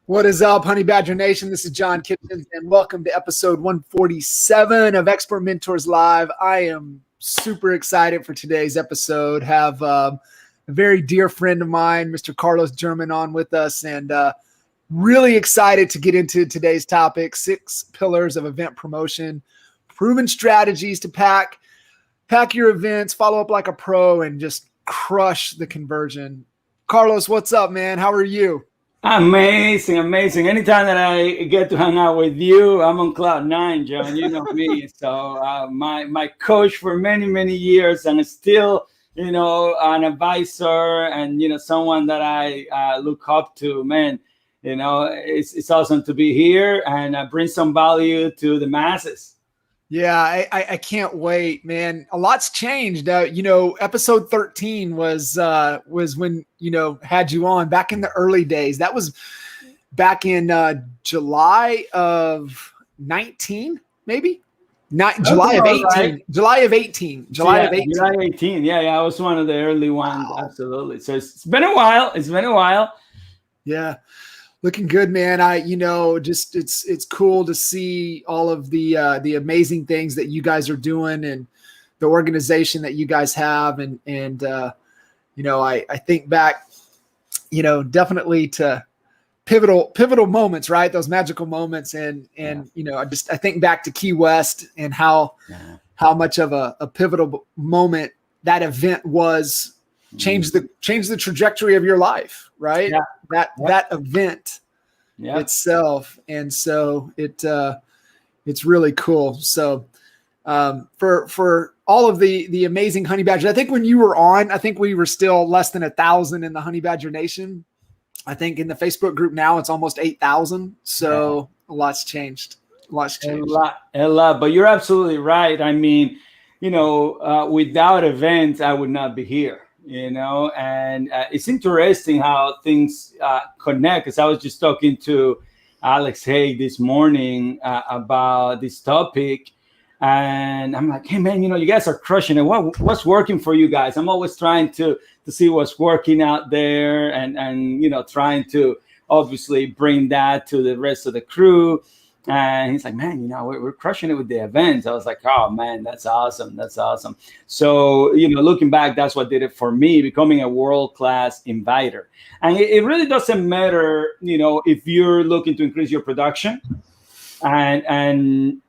What is up, Honey Badger Nation? This is John Kitchens, and welcome to episode 147 of Expert Mentors Live. I am super excited for today's episode. Have a very dear friend of mine, Mr. Carlos German, on with us, and really excited to get into today's topic: 6 pillars of event promotion, proven strategies to pack your events, follow up like a pro, and just crush the conversion. Carlos, what's up, man? How are you? Amazing. Anytime that I get to hang out with you, I'm on cloud 9, John. You know me. So my coach for many years, and still, an advisor, and someone that I look up to. Man, it's awesome to be here and bring some value to the masses. Yeah, I can't wait, man. A lot's changed. Episode 13 was when, had you on back in the early days. That was back in July of 19, maybe? Not July of 18. Right. July of 18. July of 18. Yeah, I was one of the early ones. Wow. Absolutely. So it's been a while. Yeah. Looking good, man. It's cool to see all of the amazing things that you guys are doing and the organization that you guys have. And I think back, definitely to pivotal moments, right? Those magical moments. And I think back to Key West and how much of a pivotal moment that event was. Change the trajectory of your life, right? Yeah. That event itself, and so it's really cool. So for all of the amazing Honey Badgers, I think when you were on, I think we were still less than 1,000 in the Honey Badger Nation. I think in the Facebook group now it's almost 8,000. So a lot's changed. A lot. But you're absolutely right. I mean, without events, I would not be here. And it's interesting how things connect, because I was just talking to Alex Haig this morning about this topic, and I'm like, hey man, you guys are crushing it. What's working for you guys? I'm always trying to see what's working out there, and trying to obviously bring that to the rest of the crew. And he's like, man, we're crushing it with the events. I was like, oh man, that's awesome. So, looking back, that's what did it for me, becoming a world-class inviter. And it really doesn't matter, if you're looking to increase your production and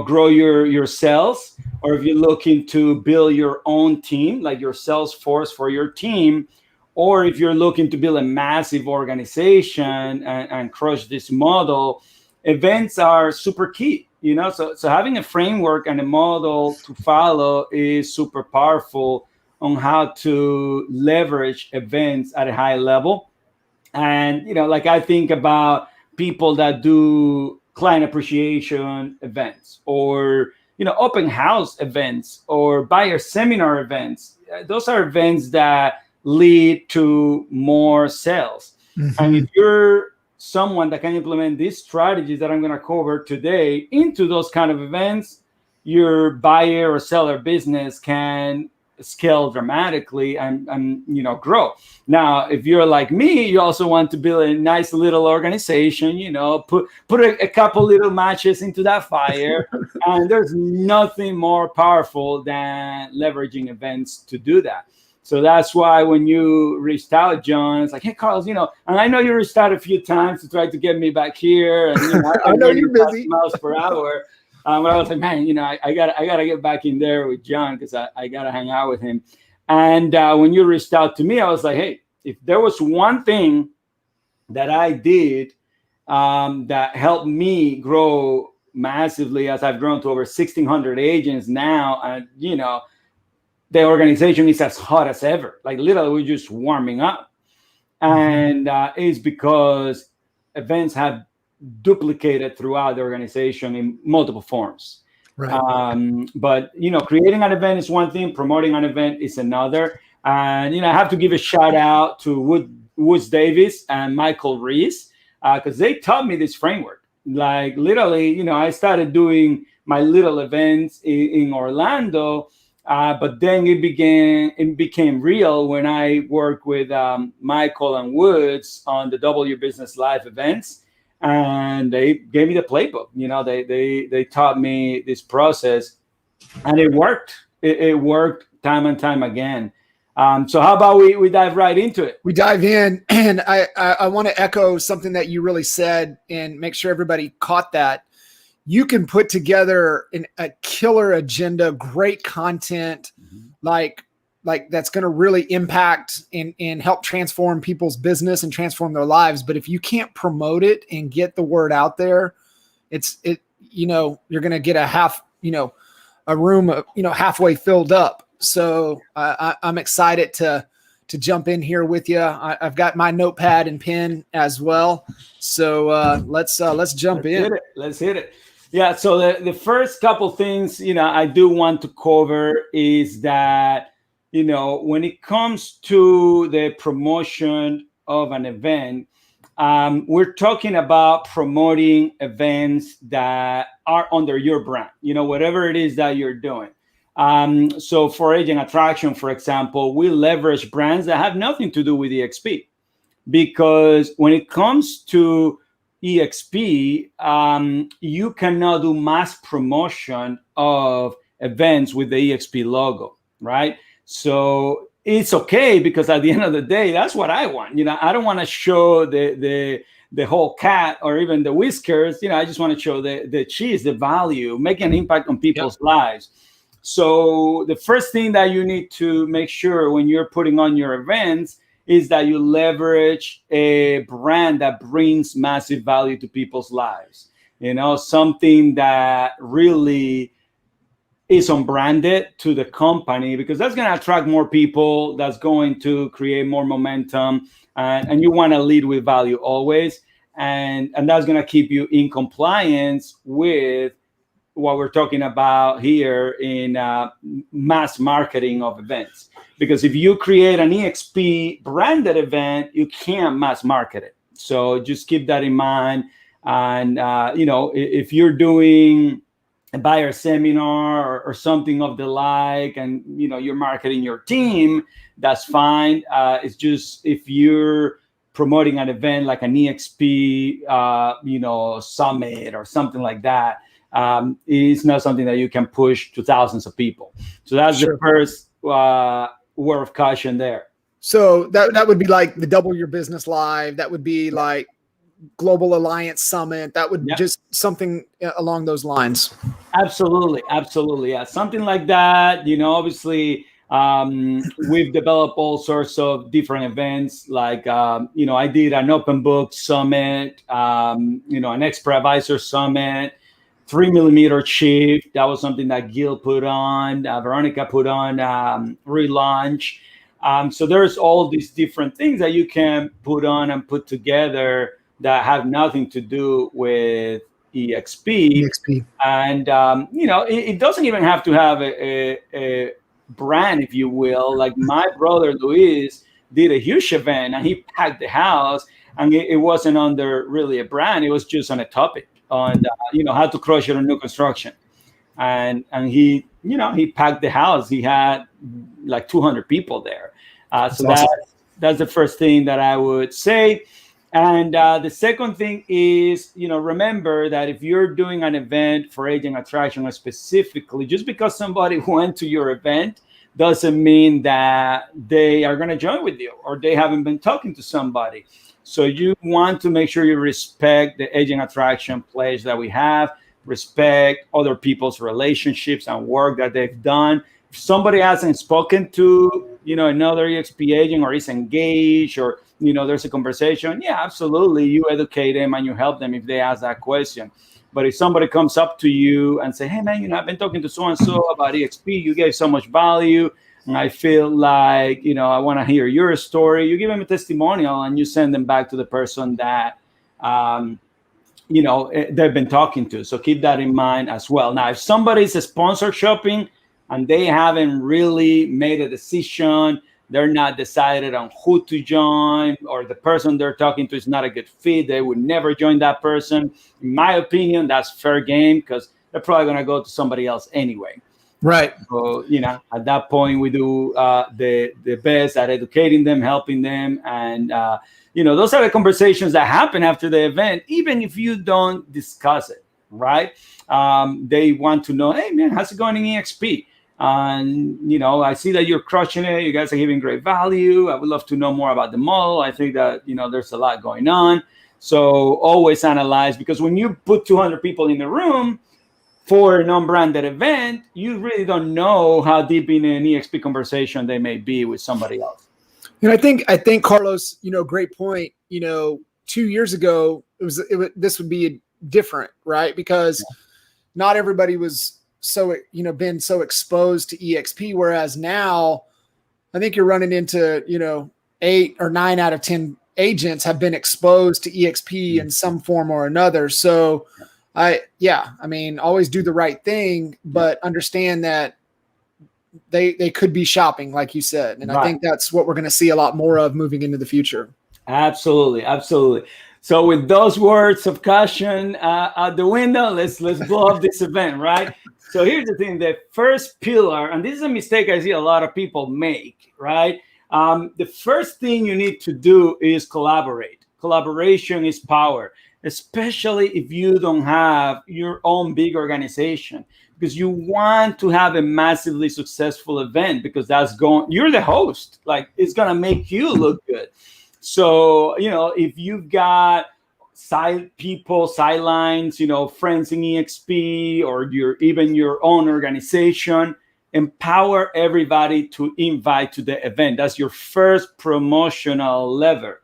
grow your sales, or if you're looking to build your own team, like your sales force for your team, or if you're looking to build a massive organization and crush this model. Events are super key, so having a framework and a model to follow is super powerful on how to leverage events at a high level. And, like I think about people that do client appreciation events, or, open house events, or buyer seminar events. Those are events that lead to more sales. Mm-hmm. And if you're someone that can implement these strategies that I'm going to cover today into those kind of events, your buyer or seller business can scale dramatically and grow. Now, if you're like me, you also want to build a nice little organization, put a couple little matches into that fire. And there's nothing more powerful than leveraging events to do that. So that's why when you reached out, John, it's like, hey, Carlos, and I know you reached out a few times to try to get me back here. And I know you're busy. Miles per hour. But I was like, man, I gotta get back in there with John, because I gotta hang out with him. And when you reached out to me, I was like, hey, if there was one thing that I did that helped me grow massively, as I've grown to over 1,600 agents now, and the organization is as hot as ever. Like literally, we're just warming up. And it's because events have duplicated throughout the organization in multiple forms. Right. But, creating an event is one thing, promoting an event is another. And, I have to give a shout out to Woods Davis and Michael Reese, because they taught me this framework. Like literally, I started doing my little events in Orlando. But then it became real when I worked with Michael and Woods on the W Business Live events, and they gave me the playbook. They taught me this process, and it worked. It worked time and time again. So how about we dive right into it? We dive in, and I want to echo something that you really said and make sure everybody caught that. You can put together a killer agenda, great content, like that's going to really impact and help transform people's business and transform their lives. But if you can't promote it and get the word out there, you're going to get a room, halfway filled up. So I'm excited to jump in here with you. I've got my notepad and pen as well. So let's jump in. Let's hit it. Yeah. So the first couple things, I do want to cover is that, when it comes to the promotion of an event, we're talking about promoting events that are under your brand, whatever it is that you're doing. So for Agent Attraction, for example, we leverage brands that have nothing to do with EXP, because when it comes to EXP, you cannot do mass promotion of events with the EXP logo, right? So it's okay, because at the end of the day, that's what I want. I don't want to show the whole cat or even the whiskers. I just want to show the cheese, the value, make an impact on people's lives. So the first thing that you need to make sure when you're putting on your events is that you leverage a brand that brings massive value to people's lives. Something that really is unbranded to the company, because that's going to attract more people. That's going to create more momentum, and you want to lead with value always. And that's going to keep you in compliance with what we're talking about here in mass marketing of events. Because if you create an EXP branded event, you can't mass market it. So just keep that in mind. And, if you're doing a buyer seminar or something of the like, and, you're marketing your team, that's fine. It's just if you're promoting an event like an EXP, summit or something like that, it's not something that you can push to thousands of people. So that's the first word of caution there. So that would be like the Double Your Business Live. That would be like Global Alliance Summit. That would just something along those lines. Absolutely. Yeah. Something like that. Obviously, we've developed all sorts of different events. Like, I did an open book summit, an expert advisor summit, 3mm chip. That was something that Gil put on, Veronica put on, relaunch. So there's all these different things that you can put on and put together that have nothing to do with EXP. And, it doesn't even have to have a brand, if you will. Like my brother Luis did a huge event and he packed the house, and it wasn't under really a brand. It was just on a topic on, how to crush it on new construction. And he, he packed the house. He had like 200 people there. So awesome. That's the first thing that I would say. And the second thing is, remember that if you're doing an event for Agent Attraction specifically, just because somebody went to your event doesn't mean that they are going to join with you or they haven't been talking to somebody. So you want to make sure you respect the Agent Attraction pledge that we have, respect other people's relationships and work that they've done. If somebody hasn't spoken to, another EXP agent, or is engaged, or, there's a conversation, yeah, absolutely. You educate them and you help them if they ask that question. But if somebody comes up to you and say, hey man, I've been talking to so-and-so about EXP, you gave so much value, and I feel like, I want to hear your story. You give them a testimonial and you send them back to the person that, they've been talking to. So keep that in mind as well. Now, if somebody's sponsor shopping and they haven't really made a decision, they're not decided on who to join, or the person they're talking to is not a good fit, they would never join that person. In my opinion, that's fair game, because they're probably going to go to somebody else anyway. Right. So, at that point, we do the best at educating them, helping them. And, those are the conversations that happen after the event, even if you don't discuss it, right? They want to know, hey, man, how's it going in EXP? And, I see that you're crushing it. You guys are giving great value. I would love to know more about the model. I think that, there's a lot going on. So always analyze, because when you put 200 people in the room for a non-branded event, you really don't know how deep in an EXP conversation they may be with somebody else. I think Carlos, great point. 2 years ago, this would be different, right? Because not everybody was been so exposed to EXP, whereas now I think you're running into, 8 or 9 out of 10 agents have been exposed to EXP in some form or another. So always do the right thing, but understand that they could be shopping, like you said. And right. I think that's what we're going to see a lot more of moving into the future. Absolutely. Absolutely. So with those words of caution out the window, let's blow up this event, right? So here's the thing, the first pillar, and this is a mistake I see a lot of people make, right? The first thing you need to do is collaborate. Collaboration is power, especially if you don't have your own big organization, because you want to have a massively successful event, because you're the host, like it's going to make you look good. So, if you've got sidelines, friends in EXP, or even your own organization, empower everybody to invite to the event. That's your first promotional lever.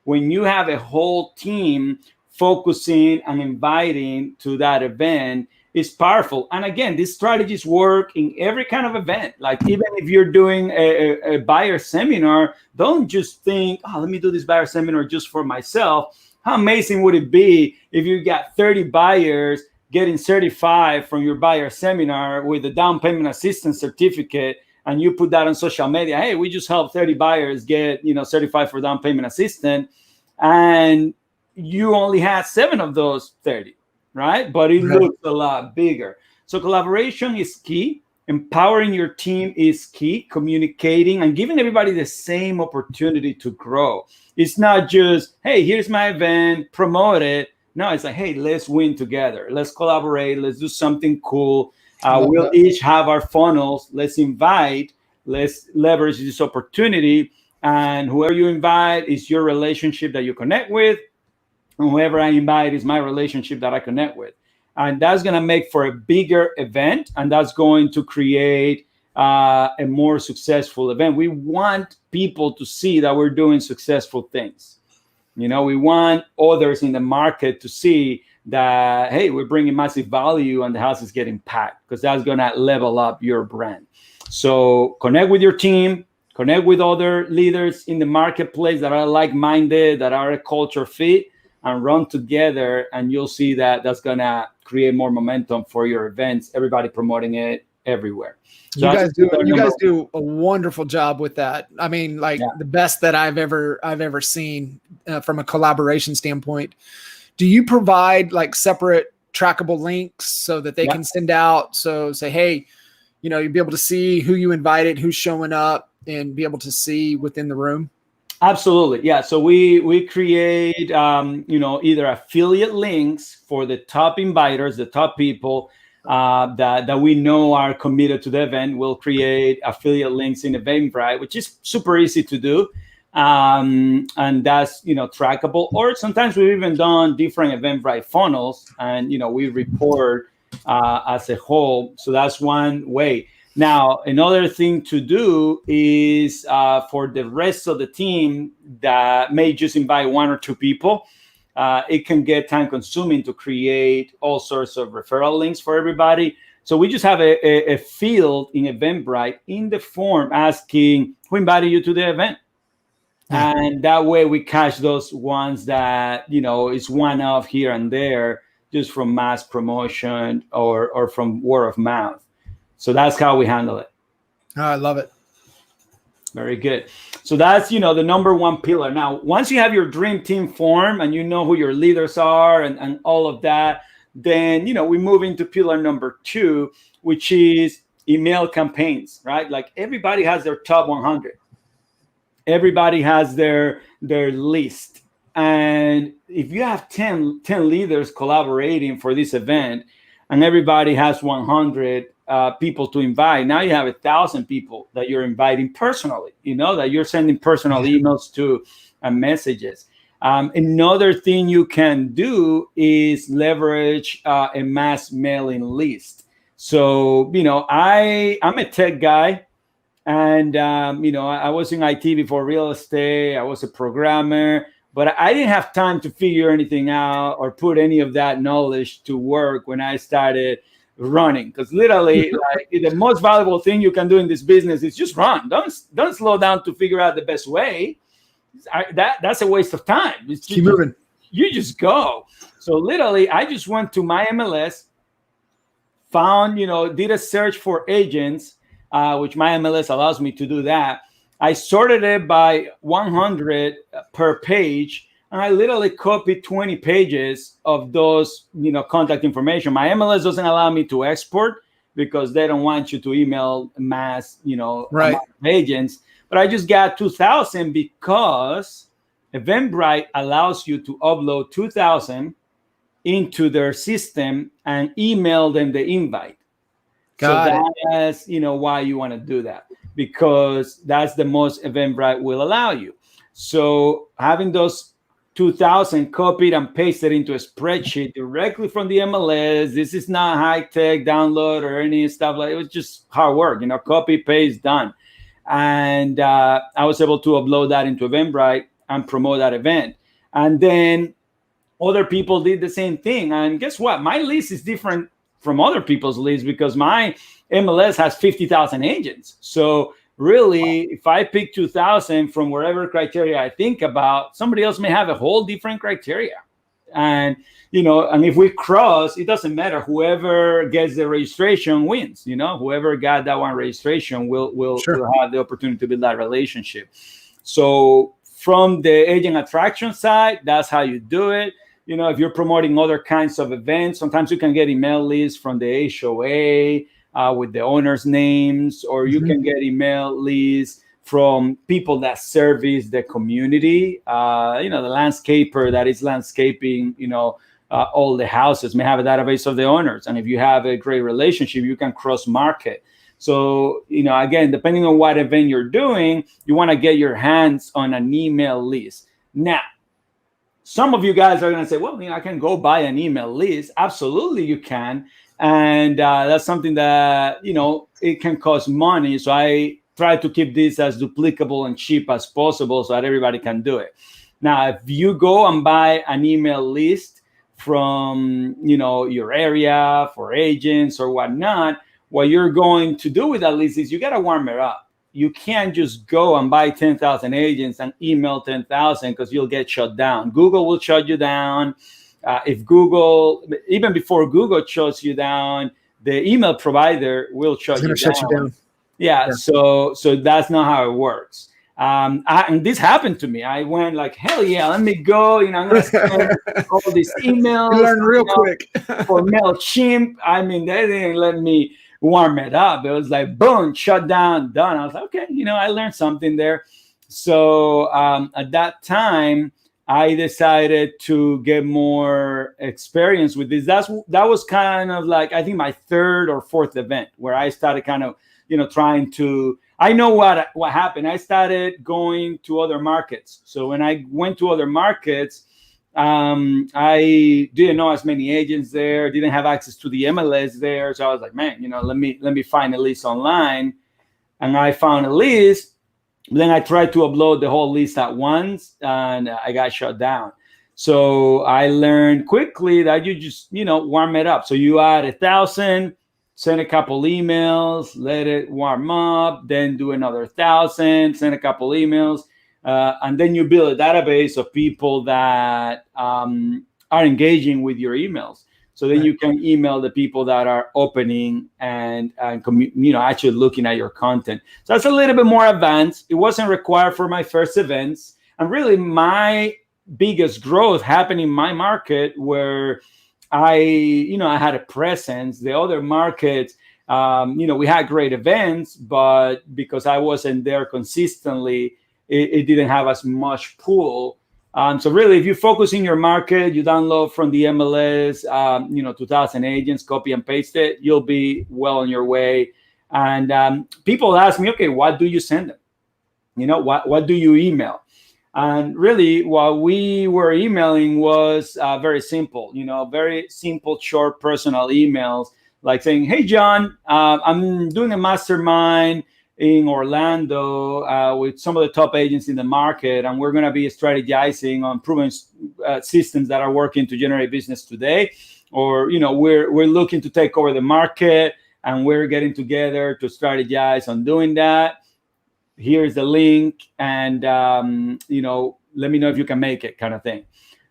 When you have a whole team focusing and inviting to that event, is powerful. And again, these strategies work in every kind of event. Like even if you're doing a buyer seminar, don't just think, let me do this buyer seminar just for myself. How amazing would it be if you got 30 buyers getting certified from your buyer seminar with a down payment assistance certificate, and you put that on social media? Hey, we just helped 30 buyers get, certified for down payment assistant, and you only had 7 of those 30. Right? But it looks a lot bigger. So collaboration is key. Empowering your team is key. Communicating and giving everybody the same opportunity to grow. It's not just, hey, here's my event, promote it. No, it's like, hey, let's win together. Let's collaborate. Let's do something cool. We'll each have our funnels. Let's invite. Let's leverage this opportunity. And whoever you invite is your relationship that you connect with. And whoever I invite is my relationship that I connect with. And that's going to make for a bigger event. And that's going to create a more successful event. We want people to see that we're doing successful things. We want others in the market to see that, hey, we're bringing massive value and the house is getting packed, because that's going to level up your brand. So connect with your team, connect with other leaders in the marketplace that are like-minded, that are a culture fit, and run together, and you'll see that that's going to create more momentum for your events, everybody promoting it everywhere. So you guys do a wonderful job with that. I mean, the best that I've ever seen from a collaboration standpoint. Do you provide like separate trackable links so that they can send out? So say, hey, you'd be able to see who you invited, who's showing up, and be able to see within the room? Absolutely. Yeah. So we create, either affiliate links for the top inviters, the top people that we know are committed to the event. We'll create affiliate links in Eventbrite, which is super easy to do. And that's, trackable. Or sometimes we've even done different Eventbrite funnels, and, we report as a whole. So that's one way. Now, another thing to do is for the rest of the team that may just invite 1 or 2 people, it can get time consuming to create all sorts of referral links for everybody. So we just have a field in Eventbrite in the form asking who invited you to the event. And that way we catch those ones that, is one-off here and there, just from mass promotion or from word of mouth. So that's how we handle it. Oh, I love it. Very good. So that's, the number one pillar. Now, once you have your dream team formed and you know who your leaders are and all of that, then, we move into pillar number 2, which is email campaigns, right? Like everybody has their top 100. Everybody has their list. And if you have 10 leaders collaborating for this event, and everybody has 100 people to invite, now you have 1,000 people that you're inviting personally, that you're sending personal emails to and messages. Another thing you can do is leverage a mass mailing list. So, I'm a tech guy. And, I was in IT before real estate. I was a programmer, but I didn't have time to figure anything out or put any of that knowledge to work when I started running. Because literally, like, the most valuable thing you can do in this business is just run. Don't slow down to figure out the best way. That's a waste of time. Keep moving. You just go. So literally, I just went to my MLS, found, did a search for agents, which my MLS allows me to do that. I sorted it by 100 per page, and I literally copied 20 pages of those, contact information. My MLS doesn't allow me to export because they don't want you to email mass, right, agents. But I just got 2,000 because Eventbrite allows you to upload 2,000 into their system and email them the invite. That's why you want to do that, because that's the most Eventbrite will allow you. So having those 2,000 copied and pasted into a spreadsheet directly from the MLS, this is not high tech download or any stuff like it. Was just hard work, copy, paste, done. And I was able to upload that into Eventbrite and promote that event. And then other people did the same thing. And guess what? My list is different from other people's lists because my MLS has 50,000 agents. So really, if I pick 2,000 from wherever criteria I think about, somebody else may have a whole different criteria. And, and if we cross, it doesn't matter. Whoever gets the registration wins, whoever got that one registration will have the opportunity to build that relationship. So from the agent attraction side, that's how you do it. If you're promoting other kinds of events, sometimes you can get email lists from the HOA with the owners' names, or you can get email lists from people that service the community. The landscaper that is landscaping, all the houses may have a database of the owners. And if you have a great relationship, you can cross-market. So, again, depending on what event you're doing, you want to get your hands on an email list. Now, some of you guys are going to say, well, I can go buy an email list. Absolutely, you can. And that's something that, it can cost money. So I try to keep this as duplicable and cheap as possible so that everybody can do it. Now, if you go and buy an email list from, your area for agents or whatnot, what you're going to do with that list is you got to warm it up. You can't just go and buy 10,000 agents and email 10,000 because you'll get shut down. Google will shut you down. If Google, even before Google shuts you down, the email provider will shut you down. Yeah, so that's not how it works. And this happened to me. I went like, hell yeah, let me go. I'm going to send all these emails. You learn real quick. For MailChimp. I mean, they didn't let me warm it up. It was like, boom, shut down, done. I was like, okay, I learned something there. So at that time, I decided to get more experience with this. That was kind of like, I think, my third or fourth event where I started kind of, trying to, I know what happened. I started going to other markets. So when I went to other markets, I didn't know as many agents there, didn't have access to the MLS there. So I was like, man, let me find a list online. And I found a list. Then I tried to upload the whole list at once and I got shut down. So I learned quickly that you just, warm it up. So you add 1,000, send a couple emails, let it warm up, then do another 1,000, send a couple emails. And then you build a database of people that are engaging with your emails. So then you can email the people that are opening and actually looking at your content. So that's a little bit more advanced. It wasn't required for my first events. And really my biggest growth happened in my market where I had a presence. The other markets, We had great events, but because I wasn't there consistently, it didn't have as much pull. So really, if you focus in your market, you download from the MLS, 2,000 agents, copy and paste it, you'll be well on your way. And people ask me, okay, what do you send them? What do you email? And really, what we were emailing was very simple, very simple, short, personal emails, like saying, hey, John, I'm doing a mastermind in Orlando with some of the top agents in the market, and we're going to be strategizing on proven systems that are working to generate business today. Or, we're looking to take over the market, and we're getting together to strategize on doing that. Here's the link, and let me know if you can make it, kind of thing.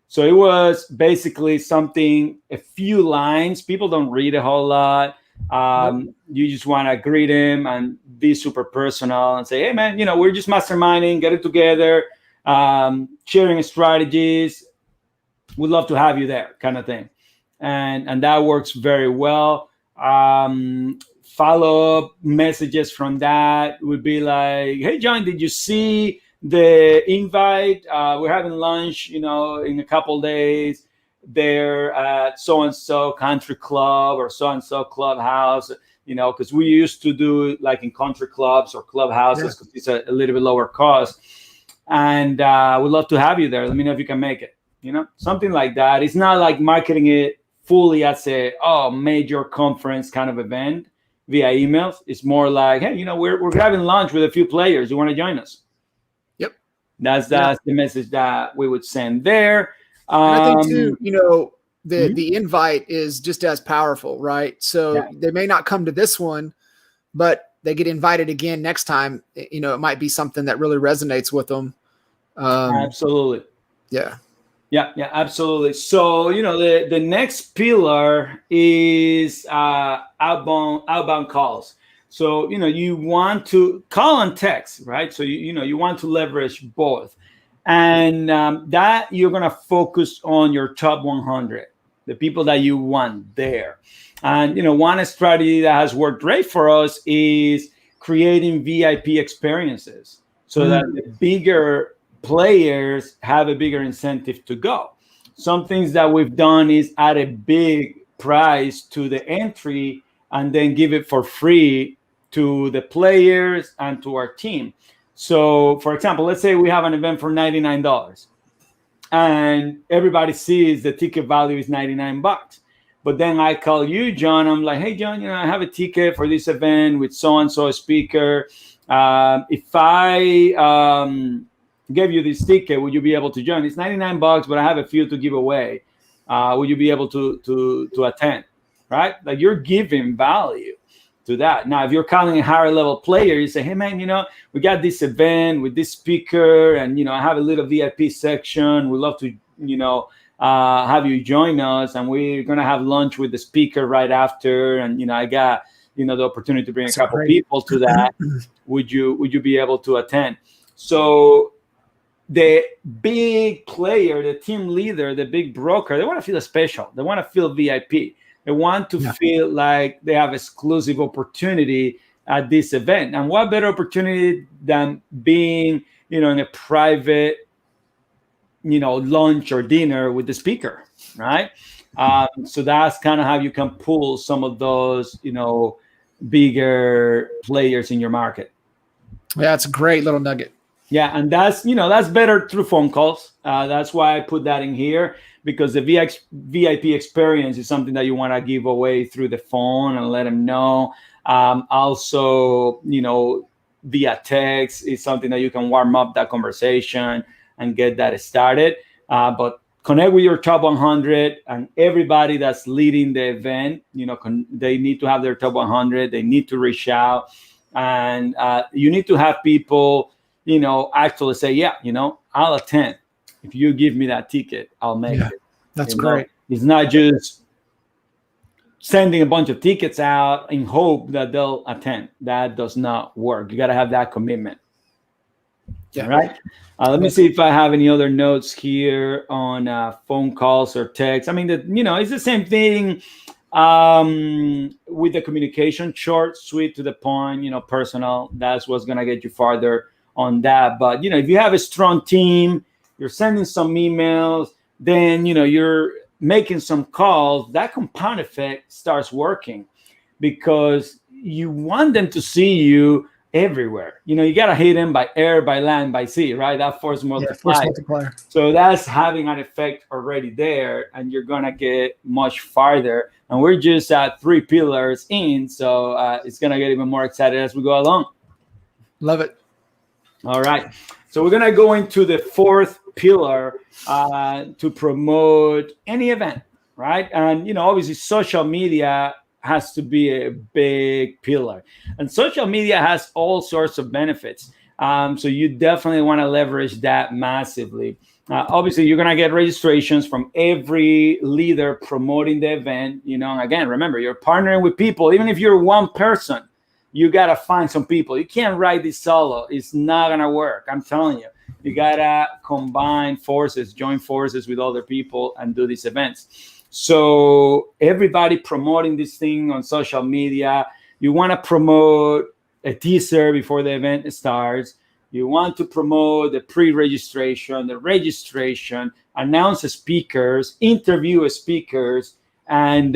So it was basically a few lines. People don't read a whole lot. You just want to greet him and be super personal and say, hey, man, we're just masterminding, get it together, sharing strategies. We'd love to have you there, kind of thing. And that works very well. Follow-up messages from that would be like, hey, John, did you see the invite? We're having lunch, in a couple days there at so-and-so country club or so-and-so clubhouse, because we used to do like in country clubs or clubhouses because it's a little bit lower cost. And we'd love to have you there. Let me know if you can make it, something like that. It's not like marketing it fully as a major conference kind of event via emails. It's more like, hey, we're having lunch with a few players. You want to join us? Yep. That's the message that we would send there. I think too, the invite is just as powerful, right? So they may not come to this one, but they get invited again next time. It might be something that really resonates with them. Absolutely. Yeah. Yeah, absolutely. So, the next pillar is outbound calls. So, you want to call and text, right? So, you want to leverage both. And that you're going to focus on your top 100, the people that you want there. And, one strategy that has worked great for us is creating VIP experiences so that the bigger players have a bigger incentive to go. Some things that we've done is add a big price to the entry and then give it for free to the players and to our team. So, for example, let's say we have an event for $99 and everybody sees the ticket value is $99. But then I call you, John. I'm like, hey, John, I have a ticket for this event with so-and-so speaker. If I give you this ticket, would you be able to join? It's $99, but I have a few to give away. Would you be able to attend? Right? Like you're giving value to that. Now, if you're calling a higher level player, you say, hey, man, we got this event with this speaker and, I have a little VIP section. We'd love to, have you join us, and we're going to have lunch with the speaker right after. And, I got, the opportunity to bring a couple people to that. Would you be able to attend? So the big player, the team leader, the big broker, they want to feel special. They want to feel VIP. They want to feel like they have exclusive opportunity at this event. And what better opportunity than being, in a private, lunch or dinner with the speaker, right? So that's kind of how you can pull some of those, bigger players in your market. Yeah, it's a great little nugget. Yeah, and that's better through phone calls. That's why I put that in here, because the VIP experience is something that you want to give away through the phone and let them know. Also, via text is something that you can warm up that conversation and get that started. But connect with your top 100, and everybody that's leading the event, they need to have their top 100. They need to reach out, and you need to have people, actually say, yeah, I'll attend. If you give me that ticket, I'll make it. That's great. It's not just sending a bunch of tickets out in hope that they'll attend. That does not work. You got to have that commitment. Yeah. All right. Let me see if I have any other notes here on phone calls or texts. I mean, it's the same thing with the communication, short, sweet, to the point, personal. That's what's going to get you farther on that. But, if you have a strong team, you're sending some emails, then, you're making some calls, that compound effect starts working, because you want them to see you everywhere. You got to hit them by air, by land, by sea, right? That force multiplier. So that's having an effect already there, and you're going to get much farther. And we're just at 3 pillars in, so it's going to get even more excited as we go along. Love it. All right. So we're going to go into the 4th pillar to promote any event, right? And, obviously social media has to be a big pillar. And social media has all sorts of benefits. So you definitely want to leverage that massively. Obviously, you're going to get registrations from every leader promoting the event. And again, remember, you're partnering with people. Even if you're one person, you got to find some people. You can't write this solo. It's not going to work. I'm telling you. You got to combine forces, join forces with other people and do these events. So everybody promoting this thing on social media. You want to promote a teaser before the event starts. You want to promote the pre-registration, the registration, announce the speakers, interview speakers, and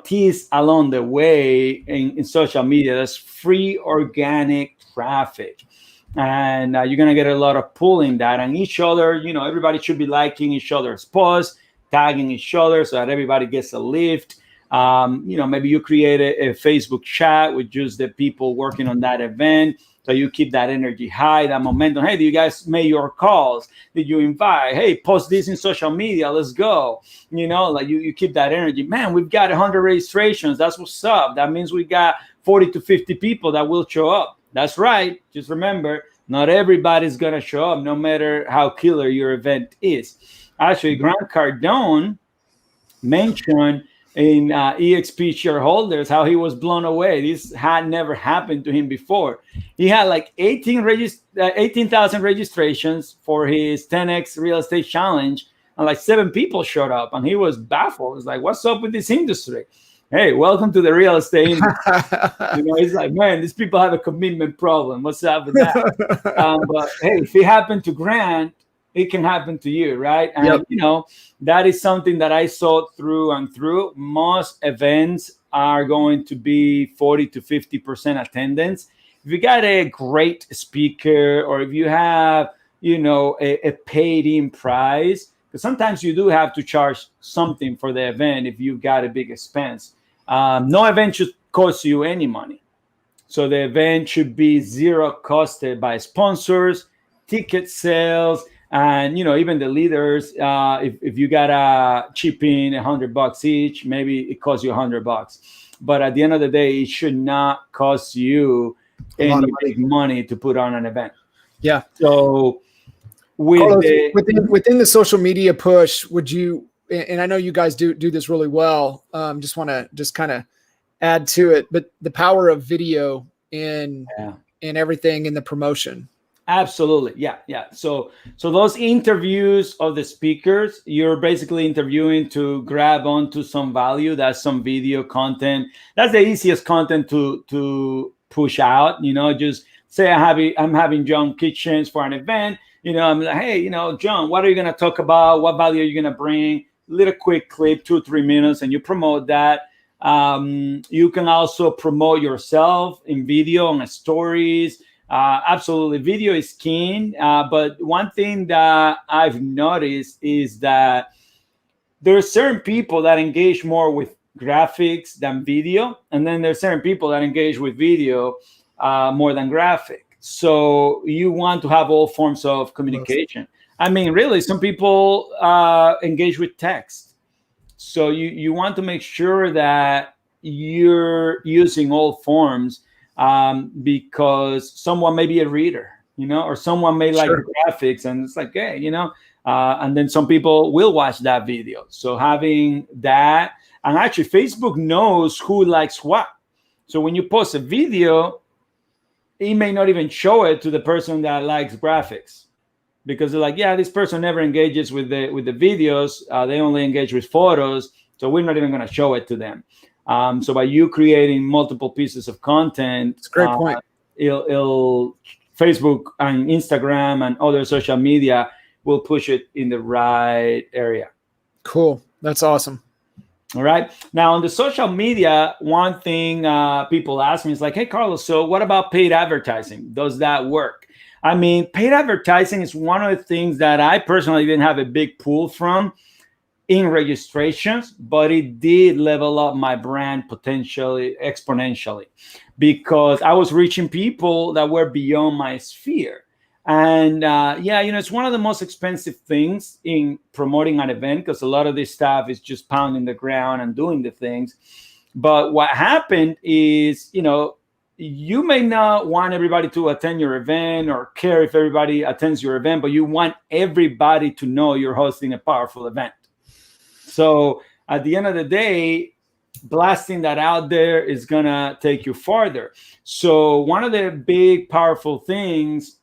tease along the way in social media. That's free organic traffic. And you're going to get a lot of pull in that. And each other, everybody should be liking each other's posts, tagging each other so that everybody gets a lift. Maybe you create a Facebook chat with just the people working on that event. So you keep that energy high, that momentum. Hey, do you guys make your calls? Did you invite? Hey, post this in social media. Let's go. You keep that energy. Man, we've got 100 registrations. That's what's up. That means we got 40 to 50 people that will show up. That's right. Just remember, not everybody's going to show up, no matter how killer your event is. Actually, Grant Cardone mentioned in EXP shareholders how he was blown away. This had never happened to him before. He had like 18,000 registrations for his 10X real estate challenge, and like 7 people showed up, and he was baffled. It's like, what's up with this industry? Hey, welcome to the real estate industry. He's like, man, these people have a commitment problem. What's up with that? But hey, if it happened to Grant, it can happen to you, right? And, that is something that I saw through and through. Most events are going to be 40 to 50% attendance. If you got a great speaker, or if you have, a paid-in price, because sometimes you do have to charge something for the event if you've got a big expense. No event should cost you any money. So the event should be zero costed by sponsors, ticket sales, and even the leaders. If you gotta chip in $100 each, maybe it costs you $100. But at the end of the day, it should not cost you any big money to put on an event. Yeah. So within the social media push, would you? And I know you guys do this really well. Just want to kind of add to it, but the power of video in everything in the promotion. Absolutely. Yeah. So those interviews of the speakers, you're basically interviewing to grab onto some value. That's some video content. That's the easiest content to push out. Just say I'm having John Kitchens for an event. I'm like, hey, John, what are you going to talk about? What value are you going to bring? Little quick clip, 2-3 minutes, and you promote that. You can also promote yourself in video on stories. Absolutely, video is key. But one thing that I've noticed is that there are certain people that engage more with graphics than video, and then there's certain people that engage with video more than graphic. So you want to have all forms of communication. I mean, really, some people engage with text. So you want to make sure that you're using all forms, because someone may be a reader, or someone may like graphics, and it's like, hey, and then some people will watch that video. So having that, and actually Facebook knows who likes what. So when you post a video, it may not even show it to the person that likes graphics, because they're like, yeah, this person never engages with the videos. They only engage with photos. So we're not even going to show it to them. So by you creating multiple pieces of content, It's a great point. It'll Facebook and Instagram and other social media will push it in the right area. Cool. That's awesome. All right. Now on the social media, one thing people ask me is like, hey, Carlos, so what about paid advertising? Does that work? I mean, paid advertising is one of the things that I personally didn't have a big pull from in registrations, but it did level up my brand potentially exponentially because I was reaching people that were beyond my sphere. And it's one of the most expensive things in promoting an event because a lot of this stuff is just pounding the ground and doing the things. But what happened is, you may not want everybody to attend your event or care if everybody attends your event, but you want everybody to know you're hosting a powerful event. So at the end of the day, blasting that out there is going to take you farther. So one of the big, powerful things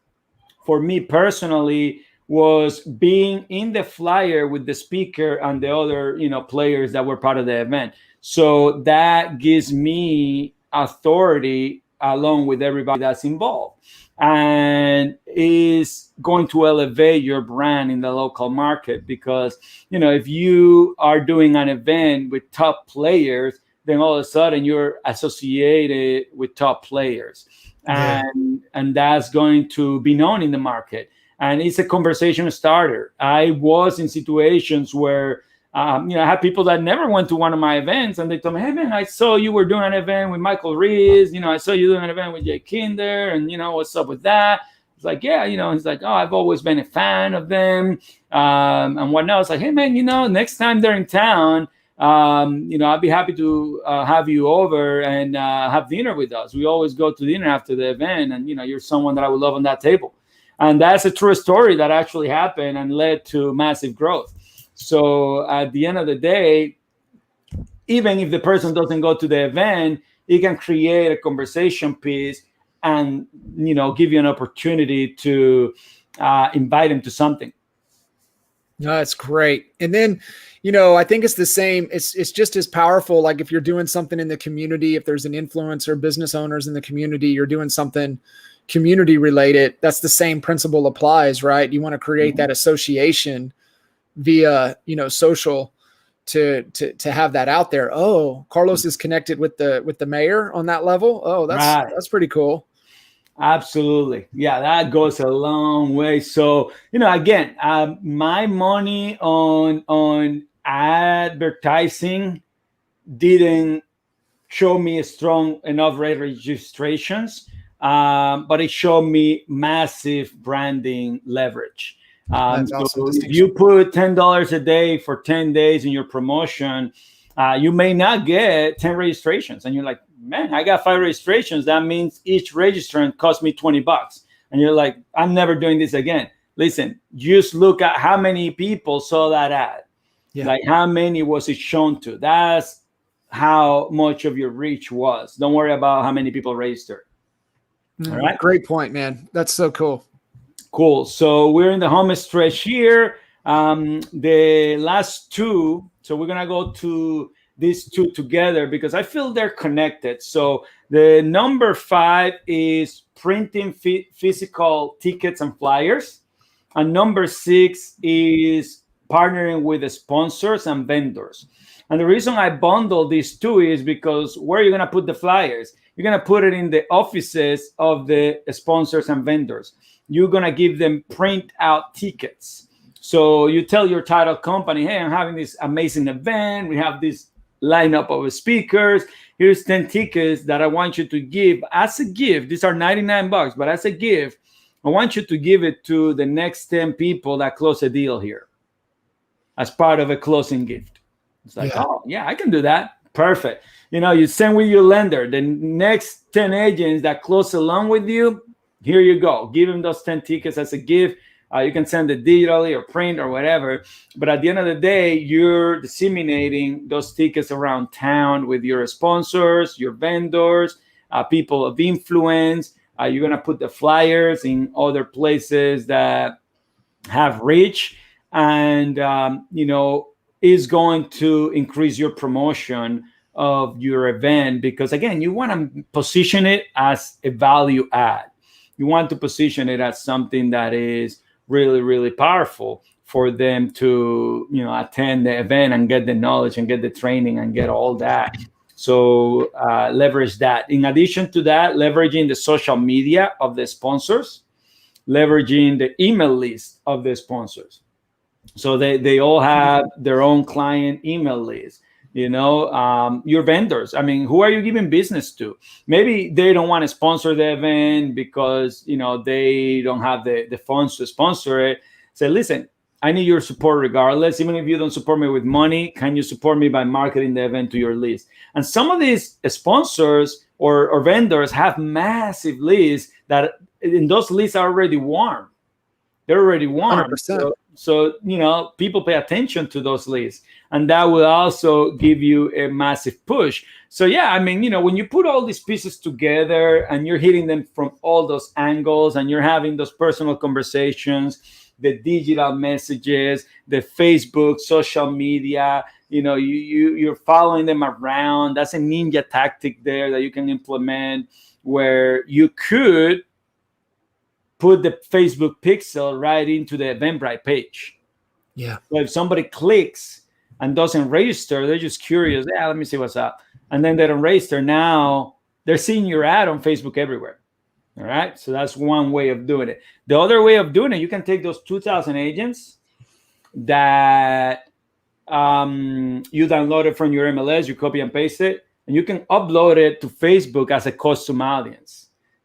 for me personally was being in the flyer with the speaker and the other, players that were part of the event. So that gives me authority along with everybody that's involved and is going to elevate your brand in the local market because, if you are doing an event with top players, then all of a sudden you're associated with top players. Yeah. And that's going to be known in the market. And it's a conversation starter. I was in situations where, I had people that never went to one of my events and they told me, hey, man, I saw you were doing an event with Michael Rees. I saw you doing an event with Jay Kinder. And, what's up with that? It's like, yeah, he's like, oh, I've always been a fan of them and whatnot. It's like, hey, man, next time they're in town, I'd be happy to have you over and have dinner with us. We always go to dinner after the event. And, you're someone that I would love on that table. And that's a true story that actually happened and led to massive growth. So at the end of the day, even if the person doesn't go to the event, it can create a conversation piece and, give you an opportunity to invite them to something. No, that's great. And then, I think it's the same. It's just as powerful. Like if you're doing something in the community, if there's an influencer, business owners in the community, you're doing something community related. That's the same principle applies, right? You want to create that association via, social to have that out there. Oh, Carlos is connected with the mayor on that level. Oh, that's pretty cool. Absolutely. Yeah, that goes a long way. So, again, my money on advertising didn't show me a strong enough registrations, but it showed me massive branding leverage. So if you put $10 a day for 10 days in your promotion, you may not get 10 registrations. And you're like, man, I got 5 registrations. That means each registrant cost me $20. And you're like, I'm never doing this again. Listen, just look at how many people saw that ad. Yeah. Like how many was it shown to? That's how much of your reach was. Don't worry about how many people registered. All right. Great point, man. That's so cool. Cool. So we're in the home stretch here. The last two. So we're going to go to these two together because I feel they're connected. So the number 5 is printing physical tickets and flyers. And number 6 is partnering with the sponsors and vendors. And the reason I bundle these two is because where are you going to put the flyers? You're going to put it in the offices of the sponsors and vendors. You're going to give them print out tickets. So you tell your title company, hey, I'm having this amazing event. We have this lineup of speakers. Here's 10 tickets that I want you to give as a gift. These are $99, but as a gift, I want you to give it to the next 10 people that close a deal here as part of a closing gift. It's like, oh, yeah, I can do that. Perfect. You send with your lender. The next 10 agents that close along with you, here you go. Give them those 10 tickets as a gift. You can send it digitally or print or whatever. But at the end of the day, you're disseminating those tickets around town with your sponsors, your vendors, people of influence. You're going to put the flyers in other places that have reach. And, is going to increase your promotion of your event, because again, you want to position it as a value add. You want to position it as something that is really, really powerful for them to, attend the event and get the knowledge and get the training and get all that. So leverage that. In addition to that, leveraging the social media of the sponsors, leveraging the email list of the sponsors. So they all have their own client email list. Your vendors. I mean, who are you giving business to? Maybe they don't want to sponsor the event because, they don't have the funds to sponsor it. Say, listen, I need your support regardless. Even if you don't support me with money, can you support me by marketing the event to your list? And some of these sponsors or vendors have massive lists that in those lists are already warm. They're already warm. 100%. So, people pay attention to those lists, and that will also give you a massive push. So, yeah, I mean, when you put all these pieces together and you're hitting them from all those angles and you're having those personal conversations, the digital messages, the Facebook, social media, you're following them around. That's a ninja tactic there that you can implement, where you could put the Facebook pixel right into the Eventbrite page. Yeah. So if somebody clicks and doesn't register, they're just curious. Yeah, let me see what's up. And then they don't register. Now they're seeing your ad on Facebook everywhere. All right. So that's one way of doing it. The other way of doing it, you can take those 2,000 agents that you downloaded from your MLS, you copy and paste it, and you can upload it to Facebook as a custom audience.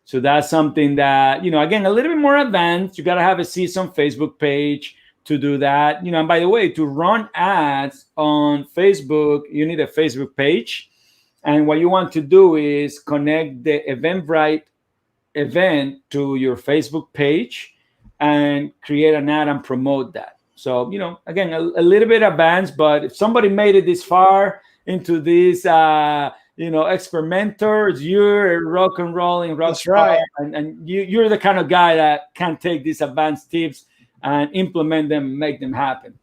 So that's something that, again, a little bit more advanced. You got to have a seasoned Facebook page to do that. And by the way, to run ads on Facebook, you need a Facebook page. And what you want to do is connect the Eventbrite event to your Facebook page and create an ad and promote that. So, again, a little bit advanced, but if somebody made it this far into this, experimenters, you're rock and rolling rock That's right. and you're the kind of guy that can take these advanced tips and implement them and make them happen.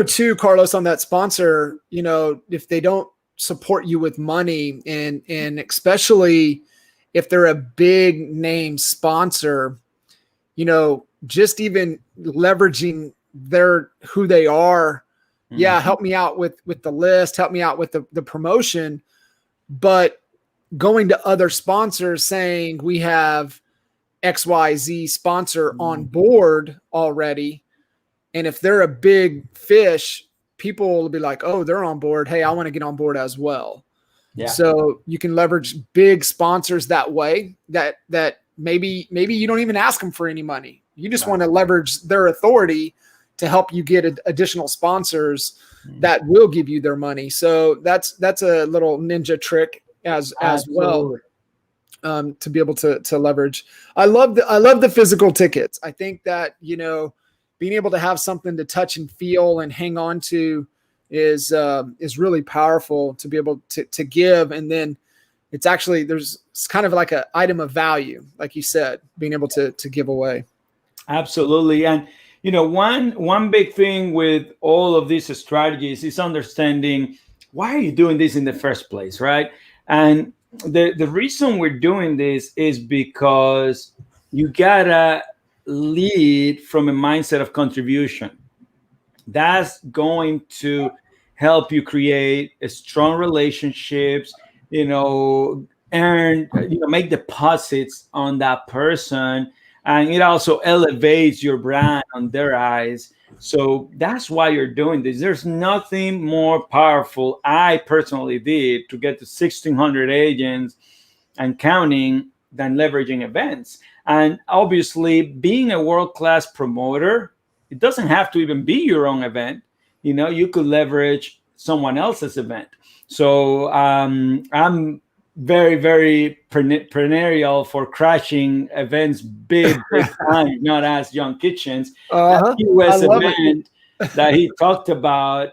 Too, Carlos, on that sponsor, if they don't support you with money, and especially if they're a big name sponsor, just even leveraging who they are. Yeah, help me out with the list, help me out with the promotion, but going to other sponsors saying we have XYZ sponsor on board already. And if they're a big fish, people will be like, oh, they're on board. Hey, I want to get on board as well. Yeah. So you can leverage big sponsors that way, that maybe you don't even ask them for any money. You just want to leverage their authority to help you get additional sponsors that will give you their money. So that's a little ninja trick as well, to be able to leverage. I love the physical tickets. I think that, being able to have something to touch and feel and hang on to is really powerful to be able to give. And then it's kind of like an item of value, like you said, being able to give away. Absolutely. And one big thing with all of these strategies is understanding, why are you doing this in the first place, right? And the reason we're doing this is because you gotta lead from a mindset of contribution. That's going to help you create strong relationships, make deposits on that person. And it also elevates your brand on their eyes. So that's why you're doing this. There's nothing more powerful I personally did to get to 1,600 agents and counting than leveraging events. And obviously, being a world-class promoter, it doesn't have to even be your own event. You could leverage someone else's event. So I'm very, very perennial for crashing events big time, not as Young Kitchens. That US event that he talked about,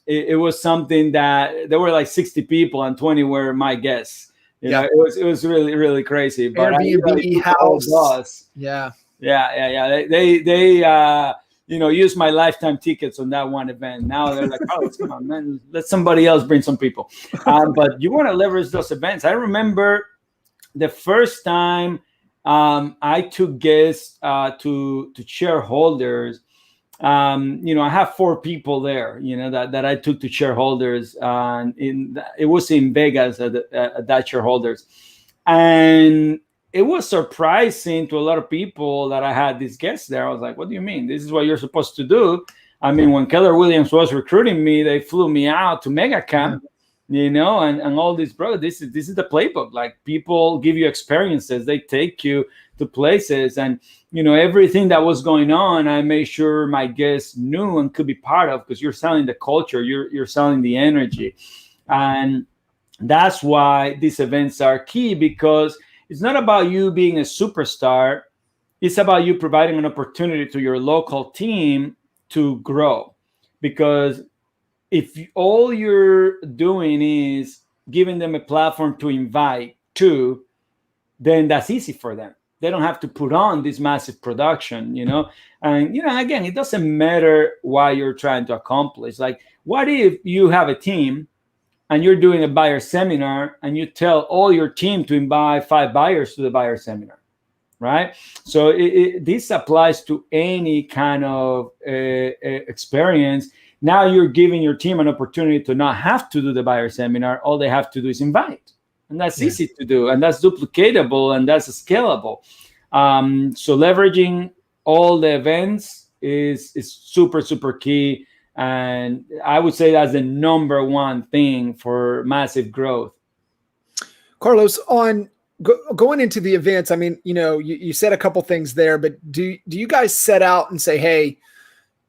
it was something that there were like 60 people and 20 were my guests. It was really, really crazy. But Airbnb house. Yeah. They use my lifetime tickets on that one event. Now they're like, oh, come on, man, let somebody else bring some people. But you want to leverage those events. I remember the first time I took guests to shareholders. I have 4 people there, that I took to shareholders. It was in Vegas at that shareholders, and it was surprising to a lot of people that I had these guests there. I was like, what do you mean? This is what you're supposed to do. I mean, when Keller Williams was recruiting me, they flew me out to Mega Camp, and all this, bro, this is the playbook. Like, people give you experiences. They take you to places, and, everything that was going on, I made sure my guests knew and could be part of, because you're selling the culture, you're selling the energy. And that's why these events are key, because it's not about you being a superstar. It's about you providing an opportunity to your local team to grow. Because if all you're doing is giving them a platform to invite to, then that's easy for them. They don't have to put on this massive production, And, again, it doesn't matter what you're trying to accomplish. Like, what if you have a team and you're doing a buyer seminar and you tell all your team to invite 5 buyers to the buyer seminar, right? So this applies to any kind of experience. Now you're giving your team an opportunity to not have to do the buyer seminar. All they have to do is invite. And that's easy to do. And that's duplicatable, and that's scalable. So leveraging all the events is super, super key. And I would say that's the number one thing for massive growth. Carlos, on going into the events, I mean, you said a couple things there, but do you guys set out and say, hey,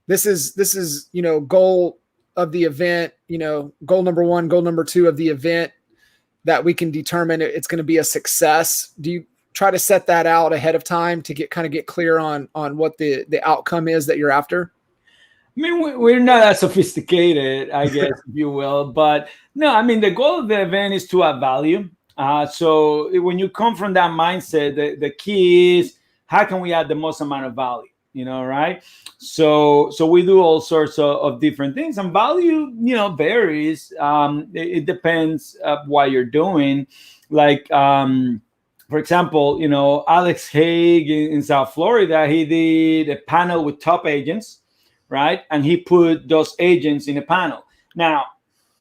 this is goal of the event, goal number 1, goal number 2 of the event, that we can determine it's going to be a success? Do you try to set that out ahead of time to get clear on what the outcome is that you're after? I mean, we're not as sophisticated, I guess, if you will. But no, I mean, the goal of the event is to add value. So when you come from that mindset, the key is, how can we add the most amount of value? Right? So we do all sorts of different things, and value, varies. It depends what you're doing. Like, for example, Alex Haig in South Florida, he did a panel with top agents. Right? And he put those agents in a panel. Now,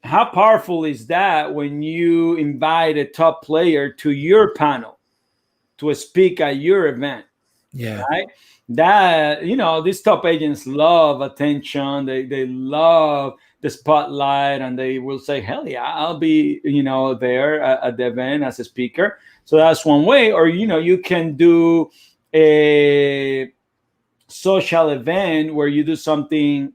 how powerful is that when you invite a top player to your panel to speak at your event? Yeah. Right? That, these top agents love attention. They love the spotlight, and they will say, hell yeah, I'll be, there at the event as a speaker. So that's one way. Or, you can do a social event where you do something,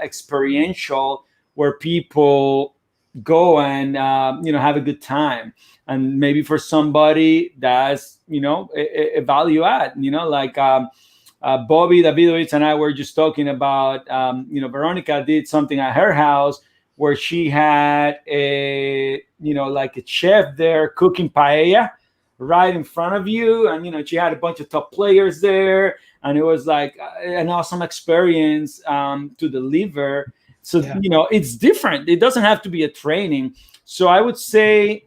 experiential, where people go and, have a good time. And maybe for somebody that's, a value add, like Bobby Davidovich and I were just talking about, Veronica did something at her house where she had like a chef there cooking paella right in front of you. And, she had a bunch of top players there. And it was like an awesome experience to deliver. So, it's different. It doesn't have to be a training. So I would say,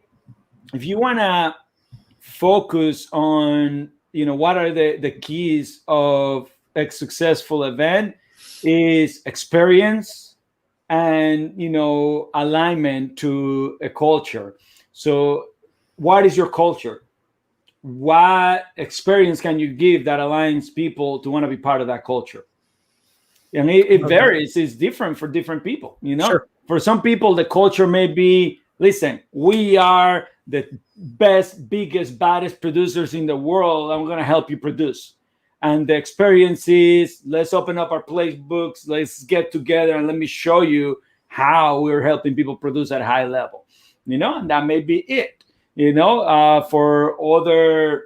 if you want to focus on, what are the keys of a successful event, is experience and, alignment to a culture. So what is your culture? What experience can you give that aligns people to want to be part of that culture? And it varies. It's different for different people, Sure. For some people, the culture may be, listen, we are the best, biggest, baddest producers in the world. I'm going to help you produce. And the experience is, let's open up our playbooks. Let's get together and let me show you how we're helping people produce at a high level, and that may be it. For other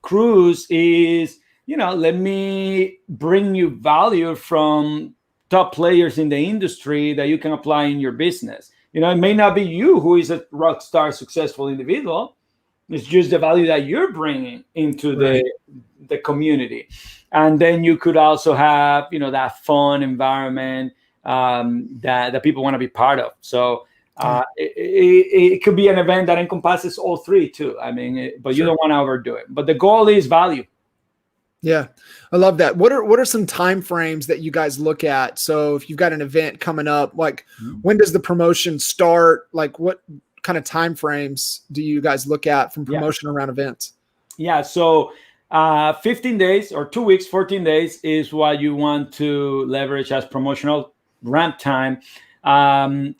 crews is, let me bring you value from top players in the industry that you can apply in your business. It may not be you who is a rock star successful individual. It's just the value that you're bringing into Right. the community. And then you could also have, that fun environment that people want to be part of. So it could be an event that encompasses all three too. I mean, but you don't want to overdo it. But the goal is value. Yeah, I love that. What are some time frames that you guys look at? So if you've got an event coming up, like when does the promotion start? Like what kind of time frames do you guys look at from promotion around events? Yeah, so 15 days or 2 weeks, 14 days is what you want to leverage as promotional ramp time,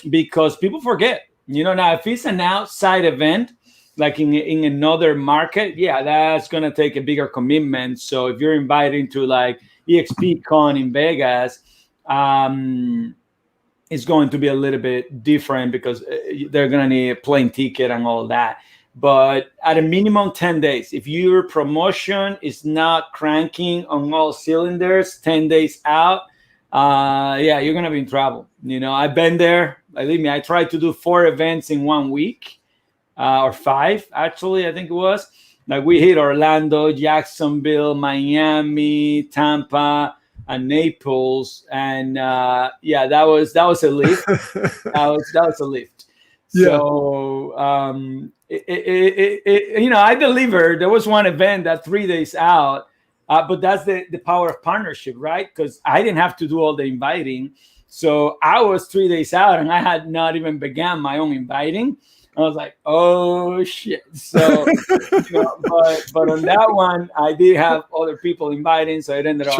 because people forget. Now if it's an outside event, like in another market, that's going to take a bigger commitment. So if you're invited to like EXP Con in Vegas, it's going to be a little bit different because they're going to need a plane ticket and all that. But at a minimum 10 days, if your promotion is not cranking on all cylinders 10 days out, you're going to be in trouble. I've been there. Believe me, I tried to do 4 events in 1 week. Or 5, actually, I think it was. Like we hit Orlando, Jacksonville, Miami, Tampa, and Naples, and that was a lift. that was a lift. Yeah. So I delivered. There was one event that 3 days out, but that's the power of partnership, right? Because I didn't have to do all the inviting, so I was 3 days out, and I had not even began my own inviting. I was like, oh shit. So, but on that one, I did have other people inviting. So it ended up,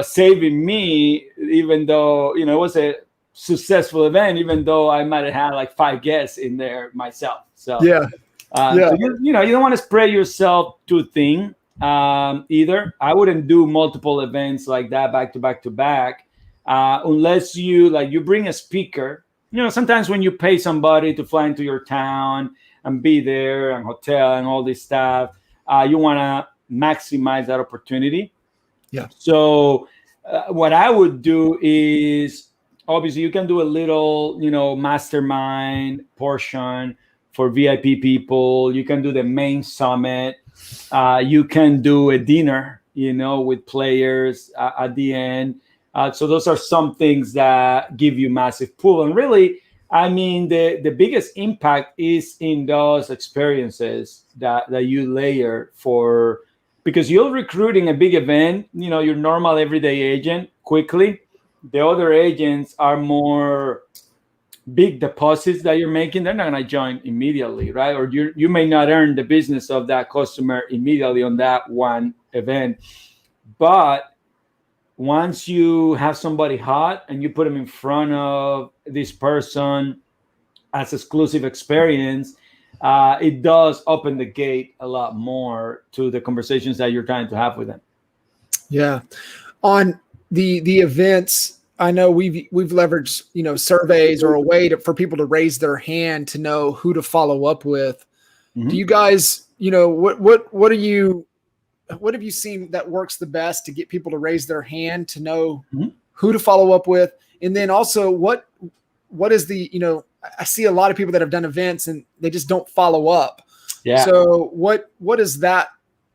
saving me, even though, it was a successful event, even though I might've had like 5 guests in there myself. So, So you don't want to spread yourself too thin either. I wouldn't do multiple events like that back to back to back, unless you bring a speaker. Sometimes when you pay somebody to fly into your town and be there and hotel and all this stuff, you want to maximize that opportunity. Yeah. So what I would do is, obviously, you can do a little, mastermind portion for VIP people. You can do the main summit. You can do a dinner, with players at the end. So those are some things that give you massive pull. And really, I mean, the biggest impact is in those experiences that you layer for, because you're recruiting a big event, your normal everyday agent quickly. The other agents are more big deposits that you're making. They're not going to join immediately, right? Or you may not earn the business of that customer immediately on that one event. But once you have somebody hot and you put them in front of this person as exclusive experience, it does open the gate a lot more to the conversations that you're trying to have with them. Yeah. On the events, I know we've leveraged, surveys or a way for people to raise their hand to know who to follow up with. Mm-hmm. Do you guys, what have you seen that works the best to get people to raise their hand to know who to follow up with? And then also what is I see a lot of people that have done events and they just don't follow up. Yeah. So what does that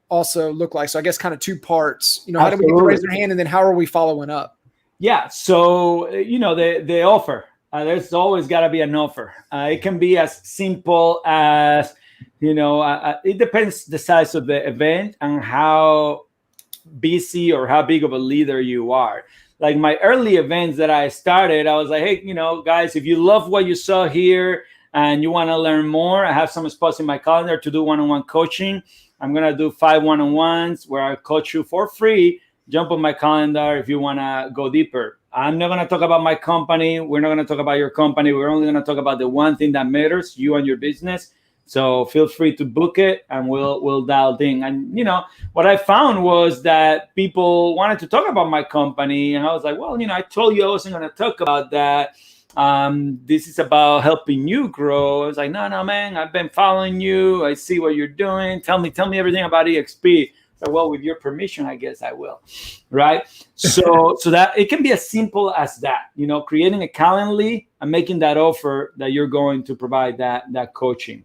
also look like? So I guess kind of 2 parts, how do we get to raise their hand, and then how are we following up? Yeah. So, the offer, there's always got to be an offer. It can be as simple as, it depends the size of the event and how busy or how big of a leader you are. Like my early events that I started, I was like, hey, guys, if you love what you saw here and you want to learn more, I have some spots in my calendar to do one-on-one coaching. I'm going to do 5 one-on-ones where I coach you for free. Jump on my calendar if you want to go deeper. I'm not going to talk about my company. We're not going to talk about your company. We're only going to talk about the one thing that matters, you and your business. So feel free to book it and we'll dial in. And, what I found was that people wanted to talk about my company. And I was like, well, I told you I wasn't going to talk about that. This is about helping you grow. I was like, no, man, I've been following you. I see what you're doing. Tell me everything about EXP. So, well, with your permission, I guess I will. Right. So that it can be as simple as that, creating a Calendly and making that offer that you're going to provide that coaching.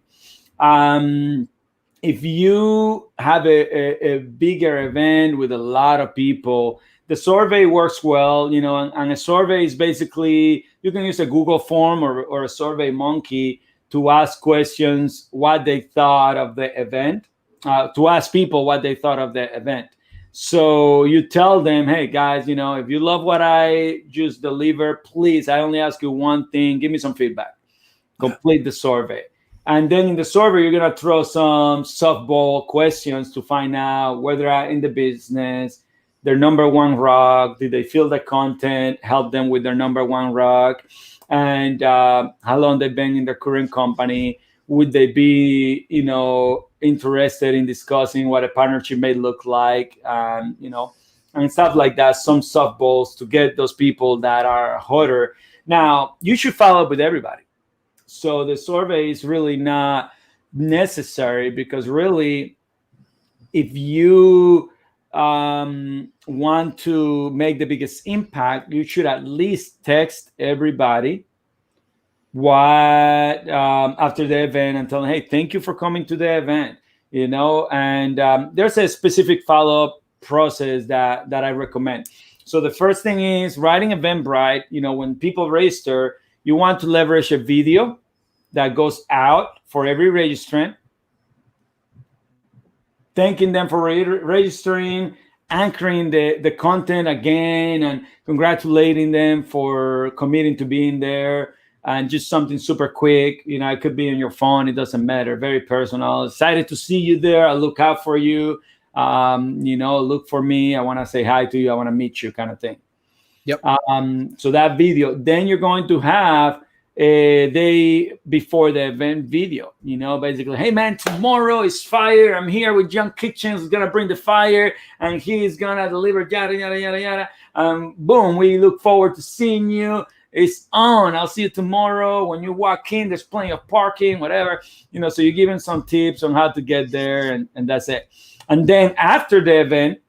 If you have a bigger event with a lot of people, the survey works well, and a survey is basically, you can use a Google form or a Survey Monkey to ask questions, what they thought of the event, to ask people what they thought of the event. So you tell them, hey guys, if you love what I just delivered, please, I only ask you one thing, give me some feedback, complete the survey. And then in the survey, you're going to throw some softball questions to find out where they're at in the business, their number one rock, did they feel the content, help them with their number one rock, and how long they've been in their current company. Would they be, interested in discussing what a partnership may look like, and stuff like that, some softballs to get those people that are hotter. Now, you should follow up with everybody. So the survey is really not necessary, because really, if you want to make the biggest impact, you should at least text everybody what after the event and tell them, hey, thank you for coming to the event, and there's a specific follow-up process that I recommend. So the first thing is writing Eventbrite. When people register, you want to leverage a video that goes out for every registrant, thanking them for registering, anchoring the content again, and congratulating them for committing to being there. And just something super quick, it could be on your phone, it doesn't matter, very personal. Excited to see you there, I'll look out for you, look for me, I want to say hi to you, I want to meet you, kind of thing. Yep. So that video, then you're going to have a day before the event video, basically, hey man, tomorrow is fire, I'm here with John Kitchens, he's gonna bring the fire, and he's gonna deliver yada yada yada yada. Boom, we look forward to seeing you. It's on. I'll see you tomorrow. When you walk in, there's plenty of parking, whatever. So you're giving some tips on how to get there, and that's it. And then after the event,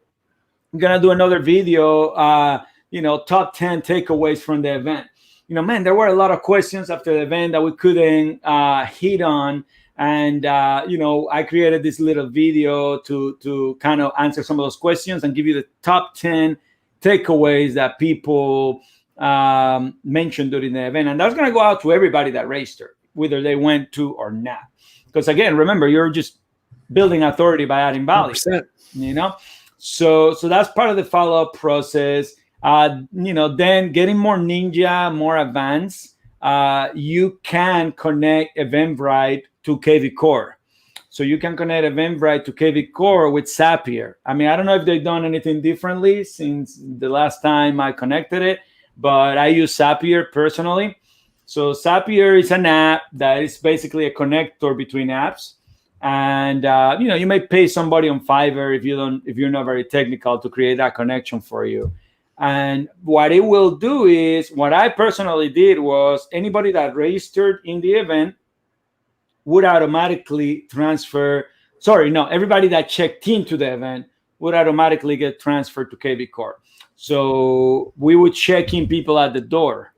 I'm going to do another video, top 10 takeaways from the event. Man, there were a lot of questions after the event that we couldn't hit on. And, I created this little video to kind of answer some of those questions and give you the top 10 takeaways that people mentioned during the event. And that's going to go out to everybody that registered, whether they went to or not. Because again, remember, you're just building authority by adding value. 100%. So that's part of the follow-up process. Then getting more ninja, more advanced, you can connect Eventbrite to KV Core. So you can connect Eventbrite to KV Core with Zapier. I don't know if they've done anything differently since the last time I connected it, but I use Zapier personally. So Zapier is an app that is basically a connector between apps. And you may pay somebody on Fiverr if you're not very technical to create that connection for you. And what it will do is, what I personally did was, anybody that registered in the event would automatically everybody that checked into the event would automatically get transferred to KV Core. So we would check in people at the door,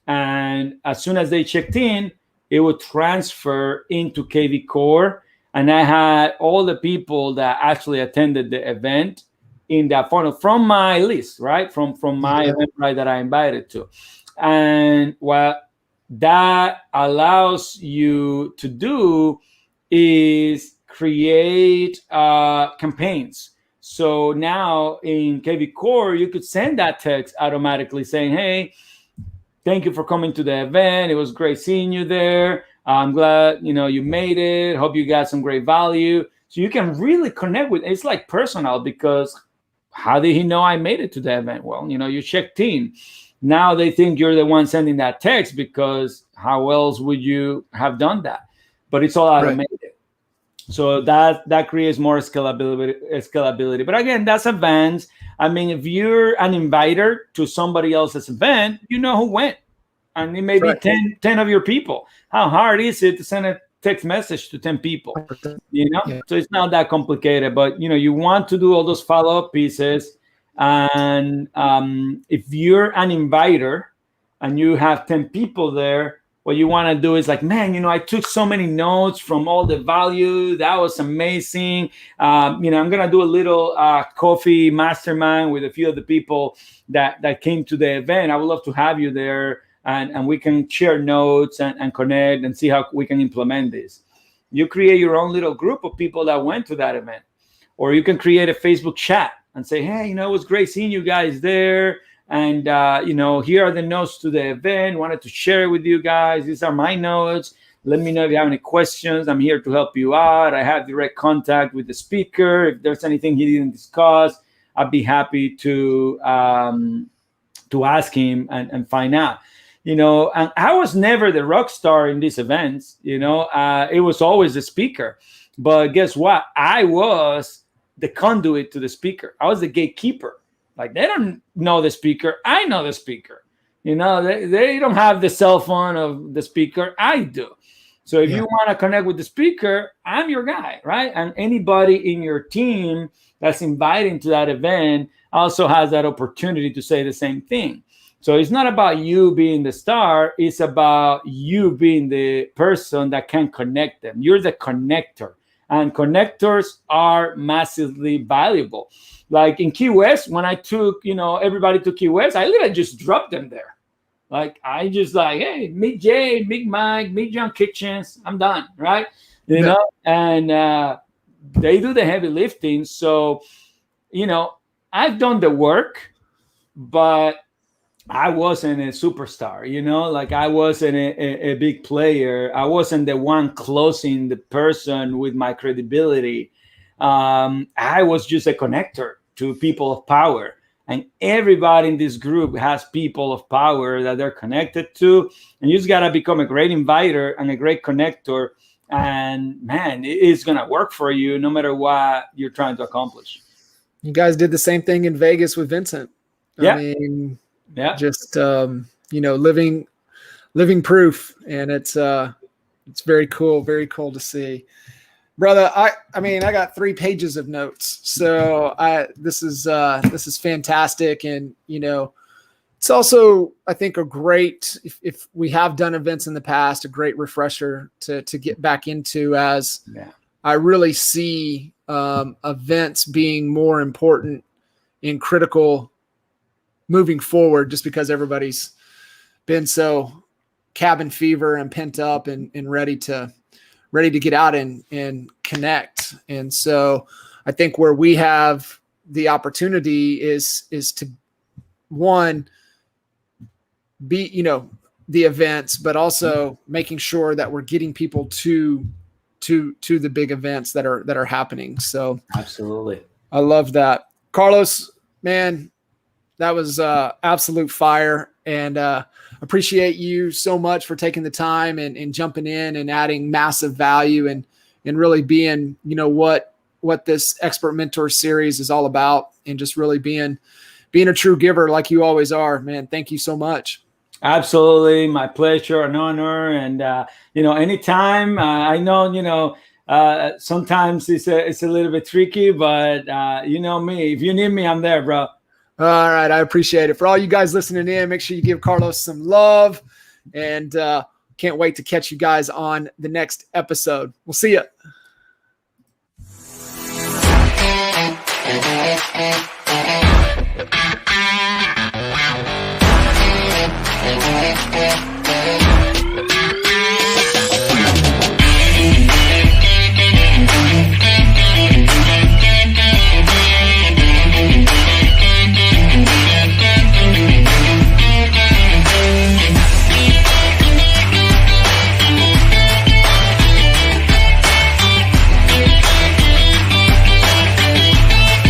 and as soon as they checked in, it would transfer into KV Core. And I had all the people that actually attended the event in that funnel from my list, right? From my event, right, that I invited to. And what that allows you to do is create campaigns. So now in KV Core, you could send that text automatically saying, hey, thank you for coming to the event. It was great seeing you there. I'm glad, you made it. Hope you got some great value. So you can really connect with, it's like personal, because how did he know I made it to the event? Well, you checked in. Now they think you're the one sending that text, because how else would you have done that? But it's all automated. Right. So that creates more scalability. But again, that's advanced. If you're an inviter to somebody else's event, you know who went. And it may be 10 of your people. How hard is it to send a text message to 10 people? Yeah. So it's not that complicated. But, you want to do all those follow-up pieces. And if you're an inviter and you have 10 people there, what you want to do is like, man, I took so many notes from all the value. That was amazing. I'm going to do a little coffee mastermind with a few of the people that came to the event. I would love to have you there, and we can share notes and connect and see how we can implement this. You create your own little group of people that went to that event, or you can create a Facebook chat and say, hey, it was great seeing you guys there. And, here are the notes to the event. Wanted to share it with you guys. These are my notes. Let me know if you have any questions. I'm here to help you out. I have direct contact with the speaker. If there's anything he didn't discuss, I'd be happy to ask him and find out. And I was never the rock star in these events. It was always the speaker. But guess what? I was the conduit to the speaker. I was the gatekeeper. Like, they don't know the speaker. I know the speaker. They don't have the cell phone of the speaker. I do. So if you want to connect with the speaker, I'm your guy, right? And anybody in your team that's invited to that event also has that opportunity to say the same thing. So it's not about you being the star. It's about you being the person that can connect them. You're the connector. And connectors are massively valuable. Like in Key West, when I took, everybody to Key West, I literally just dropped them there. Like, I just hey, meet Jay, meet Mike, meet John Kitchens. I'm done, right? And they do the heavy lifting. So, I've done the work, but I wasn't a superstar, like I wasn't a big player. I wasn't the one closing the person with my credibility. I was just a connector to people of power. And everybody in this group has people of power that they're connected to. And you just got to become a great inviter and a great connector. And man, it's going to work for you no matter what you're trying to accomplish. You guys did the same thing in Vegas with Vincent. Yeah. I mean, just, living proof. And it's very cool to see. Brother, I got 3 pages of notes. So this is fantastic. And, it's also, I think, a great, if we have done events in the past, a great refresher to get back into, as I really see events being more important and critical moving forward, just because everybody's been so cabin fever and pent up and ready to get out and connect. And so I think where we have the opportunity is to, one, be, the events, but also making sure that we're getting people to the big events that are happening. So absolutely. I love that. Carlos, man, that was absolute fire. And appreciate you so much for taking the time and jumping in and adding massive value and really being, what this Expert Mentor series is all about, and just really being a true giver like you always are, man. Thank you so much. Absolutely. My pleasure, an honor. And, anytime, I know, sometimes it's a little bit tricky, but me, if you need me, I'm there, bro. All right. I appreciate it. For all you guys listening in, make sure you give Carlos some love, and can't wait to catch you guys on the next episode. We'll see you.